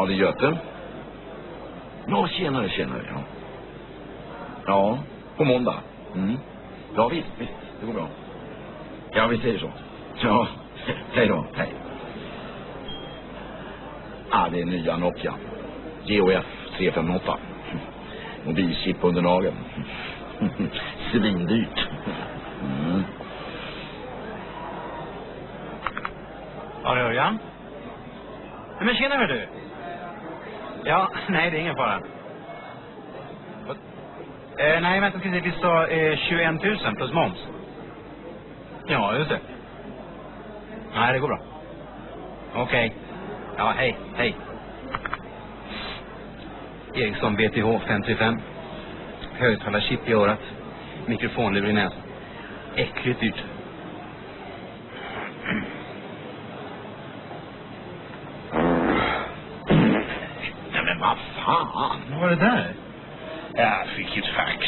Ja, det är Göte. Ja, tjenare. Ja, ja, på måndag. Ja, visst, det går bra. Ja, vi säger så. Ja, hej då, hej. Ja, det är nya Nokia. GOF 358. Mobilchip under nageln. Svindyrt. Ja, det hör jag. Men tjena, hör du. Ja, nej, det är ingen fara. Nej, vänta, ska se, vi sa 21 000 plus moms. Ja, just det. Nej, det går bra. Okej. Ja, hej. Ericsson BTH 55. Högtalarchip i örat. Mikrofonlur i näsan. Äckligt dyrt. Nej, men vad fan? Vad var det där? Jag fick ett fax.